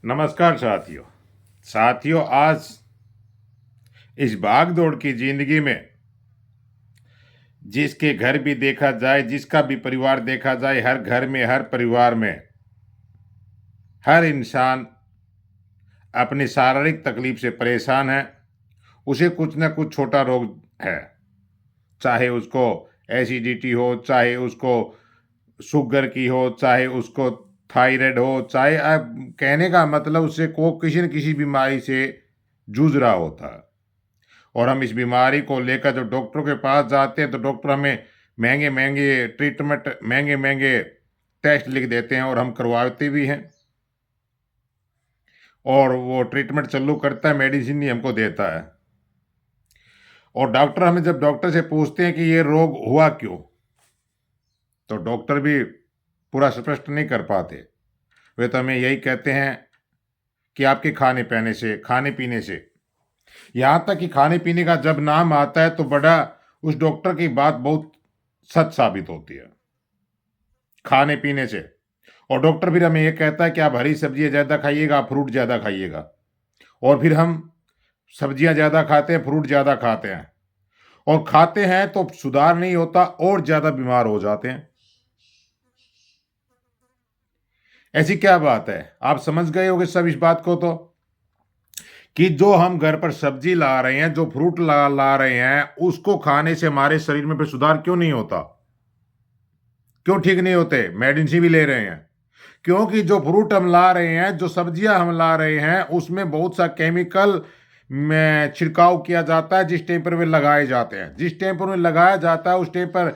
नमस्कार साथियों। आज इस भाग दौड़ की जिंदगी में जिसके घर भी देखा जाए, जिसका भी परिवार देखा जाए, हर घर में, हर परिवार में हर इंसान अपनी शारीरिक तकलीफ से परेशान है। उसे कुछ ना कुछ छोटा रोग है, चाहे उसको एसिडिटी हो, चाहे उसको शुगर की हो, चाहे उसको थायराइड हो, चाहे आप कहने का मतलब उससे को किसी न किसी बीमारी से जूझ रहा होता है। और हम इस बीमारी को लेकर जब डॉक्टरों के पास जाते हैं तो डॉक्टर हमें महंगे महंगे ट्रीटमेंट, महंगे महंगे टेस्ट लिख देते हैं और हम करवाते भी हैं। और वो ट्रीटमेंट चालू करता है, मेडिसिन ही हमको देता है। और डॉक्टर से पूछते हैं कि ये रोग हुआ क्यों, तो डॉक्टर भी पूरा स्पष्ट नहीं कर पाते। वे तो हमें यही कहते हैं कि आपके खाने पीने से। यहाँ तक कि खाने पीने का जब नाम आता है तो बड़ा उस डॉक्टर की बात बहुत सच साबित होती है, खाने पीने से। और डॉक्टर फिर हमें यह कहता है कि आप हरी सब्जियां ज़्यादा खाइएगा, फ्रूट ज़्यादा खाइएगा। और फिर हम सब्जियां ज़्यादा खाते हैं, फ्रूट ज़्यादा खाते हैं, और खाते हैं तो सुधार नहीं होता और ज़्यादा बीमार हो जाते हैं। ऐसी क्या बात है, आप समझ गए होंगे सब इस बात को, तो कि जो हम घर पर सब्जी ला रहे हैं, जो फ्रूट ला रहे हैं, उसको खाने से हमारे शरीर में फिर सुधार क्यों नहीं होता, क्यों ठीक नहीं होते? मेडिसिन भी ले रहे हैं क्योंकि जो फ्रूट हम ला रहे हैं, जो सब्जियां हम ला रहे हैं, उसमें बहुत सा केमिकल में छिड़काव किया जाता है। जिस टाइम पर वे लगाए जाते हैं, जिस टाइम पर उन्हें लगाया जाता है, उस टाइम पर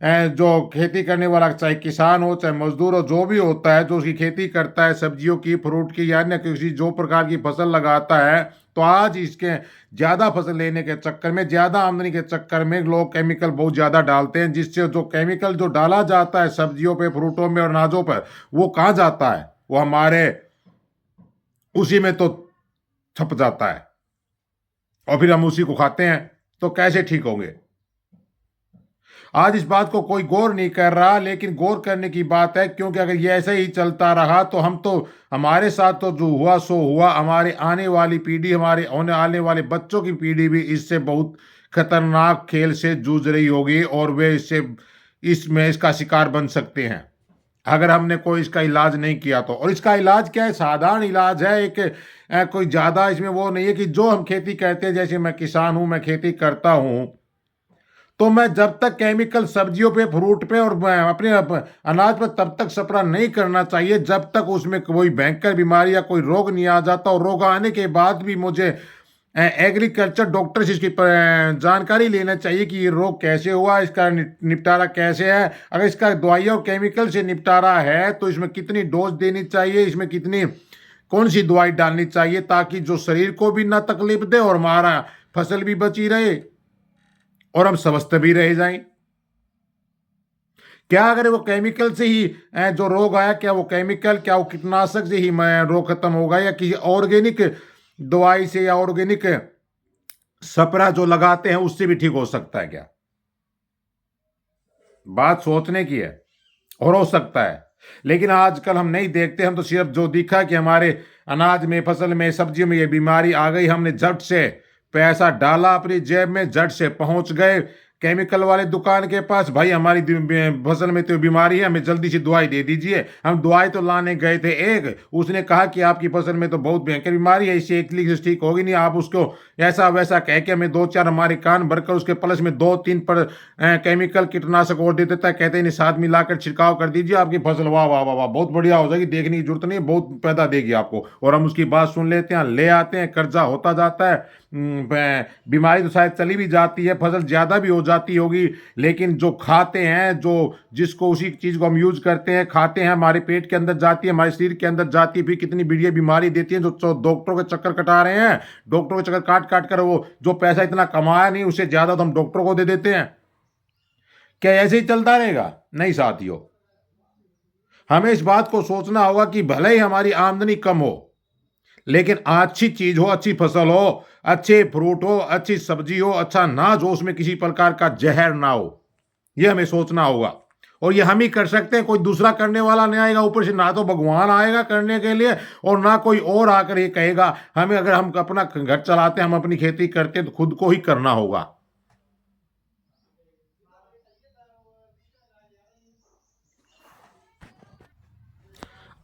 जो खेती करने वाला, चाहे किसान हो चाहे मजदूर हो, जो भी होता है, जो उसकी खेती करता है सब्जियों की, फ्रूट की, या अन्य किसी जो प्रकार की फसल लगाता है, तो आज इसके ज़्यादा फसल लेने के चक्कर में, ज़्यादा आमदनी के चक्कर में लोग केमिकल बहुत ज़्यादा डालते हैं, जिससे जो केमिकल जो डाला जाता है सब्जियों पे, फ्रूटों में और अनाजों पर, वो कहाँ जाता है? वो हमारे उसी में तो छप जाता है और फिर हम उसी को खाते हैं। तो कैसे ठीक होंगे? आज इस बात को कोई गौर नहीं कर रहा, लेकिन गौर करने की बात है, क्योंकि अगर ये ऐसे ही चलता रहा तो हमारे साथ तो जो हुआ सो हुआ। हमारे आने वाली पीढ़ी, हमारे होने आने वाले बच्चों की पीढ़ी भी इससे बहुत खतरनाक खेल से जूझ रही होगी, और वे इसका शिकार बन सकते हैं अगर हमने कोई इसका इलाज नहीं किया तो। और इसका इलाज क्या है? साधारण इलाज है। कोई ज़्यादा इसमें वो नहीं है कि जो हम खेती करते हैं, जैसे मैं किसान हूं, मैं खेती करता हूं, तो मैं जब तक केमिकल सब्जियों पे, फ्रूट पे और अपने अनाज पर तब तक स्प्रे नहीं करना चाहिए जब तक उसमें कोई भयंकर बीमारी या कोई रोग नहीं आ जाता। और रोग आने के बाद भी मुझे एग्रीकल्चर डॉक्टर से इसकी जानकारी लेना चाहिए कि ये रोग कैसे हुआ, इसका निपटारा कैसे है। अगर इसका दवाइयों और केमिकल से निपटारा है तो इसमें कितनी डोज देनी चाहिए, इसमें कितनी कौन सी दवाई डालनी चाहिए, ताकि जो शरीर को भी ना तकलीफ दे और हमारा फसल भी बची रहे और हम स्वस्थ भी रह जाएं। क्या अगर वो केमिकल से ही जो रोग आया, क्या वो केमिकल, क्या वो कीटनाशक से ही रोग खत्म होगा, या किसी ऑर्गेनिक दवाई से या ऑर्गेनिक स्प्रे जो लगाते हैं उससे भी ठीक हो सकता है क्या? बात सोचने की है। और हो सकता है, लेकिन आजकल हम नहीं देखते। हम तो सिर्फ जो दिखा कि हमारे अनाज में, फसल में, सब्जियों में ये बीमारी आ गई, हमने झट से पैसा डाला अपनी जेब में, झट से पहुंच गए केमिकल वाले दुकान के पास, भाई हमारी फसल में तो बीमारी है, हमें जल्दी से दवाई दे दीजिए। हम दवाई तो लाने गए थे, उसने कहा कि आपकी फसल में तो बहुत भयंकर बीमारी है, इससे एक तरीके से ठीक होगी नहीं, आप उसको ऐसा वैसा कह के हमें दो चार हमारे कान भरकर उसके प्लस में दो तीन पर केमिकल कीटनाशक और दे देता है। कहते हैं साथ मिलाकर छिड़काव कर दीजिए, आपकी फसल वाह वाह वाह वाह बहुत बढ़िया हो जाएगी, देखने की जरूरत नहीं, बहुत पैदा देगी आपको। और हम उसकी बात सुन लेते हैं, ले आते हैं, कर्जा होता जाता है, बीमारी तो शायद चली भी जाती है, फसल ज़्यादा भी हो जाती होगी, लेकिन जो खाते हैं, जो जिसको उसी चीज़ को हम यूज करते हैं, खाते हैं, हमारे पेट के अंदर जाती है, हमारे शरीर के अंदर जाती है, फिर कितनी बढ़िया बीमारी देती है। जो डॉक्टरों के चक्कर कटा रहे हैं, डॉक्टरों के चक्कर काट काट कर वो जो पैसा इतना कमाया नहीं, उससे ज़्यादा तो हम डॉक्टरों को दे देते हैं। क्या ऐसे ही चलता रहेगा? नहीं साथियों, हमें इस बात को सोचना होगा कि भले ही हमारी आमदनी कम हो, लेकिन अच्छी चीज हो, अच्छी फसल हो, अच्छे फ्रूट हो, अच्छी सब्जी हो, अच्छा अनाज हो, उसमें किसी प्रकार का जहर ना हो, यह हमें सोचना होगा। और ये हम ही कर सकते हैं, कोई दूसरा करने वाला नहीं आएगा ऊपर से, ना तो भगवान आएगा करने के लिए और ना कोई और आकर ये कहेगा हमें। अगर हम अपना घर चलाते हैं, हम अपनी खेती करते हैं, तो खुद को ही करना होगा।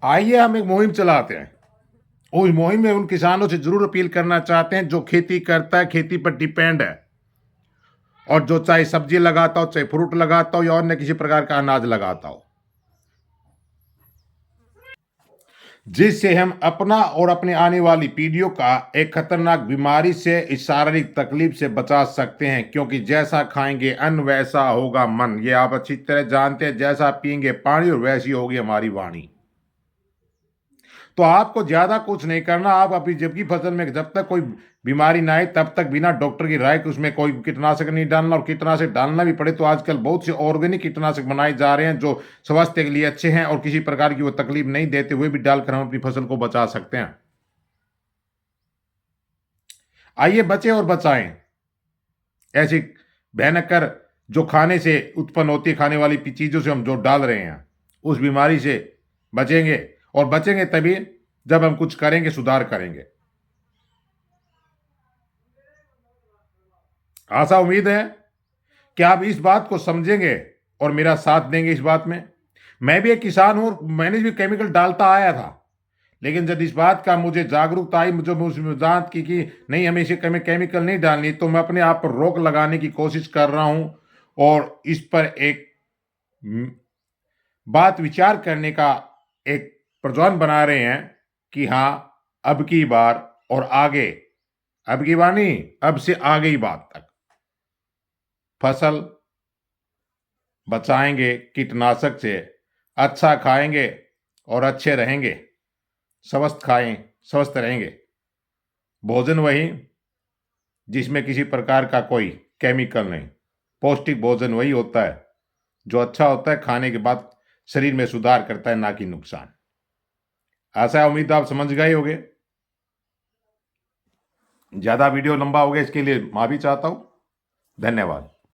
आइए हम एक मुहिम चलाते हैं। उस मुहिम में उन किसानों से जरूर अपील करना चाहते हैं जो खेती करता है, खेती पर डिपेंड है, और जो चाहे सब्जी लगाता हो, चाहे फ्रूट लगाता हो, या अन्य किसी प्रकार का अनाज लगाता हो, जिससे हम अपना और अपने आने वाली पीढ़ियों का एक खतरनाक बीमारी से, इस शारीरिक तकलीफ से बचा सकते हैं। क्योंकि जैसा खाएंगे अन्न वैसा होगा मन, ये आप अच्छी तरह जानते हैं। जैसा पिएंगे पानी और वैसी होगी हमारी वाणी। तो आपको ज्यादा कुछ नहीं करना, आप अपनी जबकि फसल में जब तक कोई बीमारी ना आए तब तक बिना डॉक्टर की राय के उसमें कोई कीटनाशक नहीं डालना, और कीटनाशक डालना भी पड़े तो आजकल बहुत से ऑर्गेनिक कीटनाशक बनाए जा रहे हैं जो स्वास्थ्य के लिए अच्छे हैं और किसी प्रकार की वो तकलीफ नहीं देते, हुए भी डालकर हम अपनी फसल को बचा सकते हैं। आइए बचें और बचाएं ऐसी भयानक जो खाने से उत्पन्न होती है, खाने वाली चीजों से हम जो डाल रहे हैं, उस बीमारी से बचेंगे। और बचेंगे तभी जब हम कुछ करेंगे, सुधार करेंगे। आशा उम्मीद है कि आप इस बात को समझेंगे और मेरा साथ देंगे इस बात में। मैं भी एक किसान हूं, मैंने भी केमिकल डालता आया था, लेकिन जब इस बात का मुझे जागरूकता आई, मुझे मुझे जांच की कि नहीं हमें इसे केमिकल नहीं डालनी, तो मैं अपने आप पर रोक लगाने की कोशिश कर रहा हूं और इस पर एक बात विचार करने का एक प्रज्वलन बना रहे हैं कि हाँ, अब की बार और आगे, अब की बार नहीं, अब से आगे ही बात तक फसल बचाएंगे कीटनाशक से, अच्छा खाएंगे और अच्छे रहेंगे, स्वस्थ खाएं स्वस्थ रहेंगे। भोजन वही जिसमें किसी प्रकार का कोई केमिकल नहीं, पौष्टिक भोजन वही होता है जो अच्छा होता है, खाने के बाद शरीर में सुधार करता है, ना कि नुकसान। आशा है उम्मीद आप समझ गए होंगे। ज्यादा वीडियो लंबा हो गया इसके लिए माफी चाहता हूं। धन्यवाद।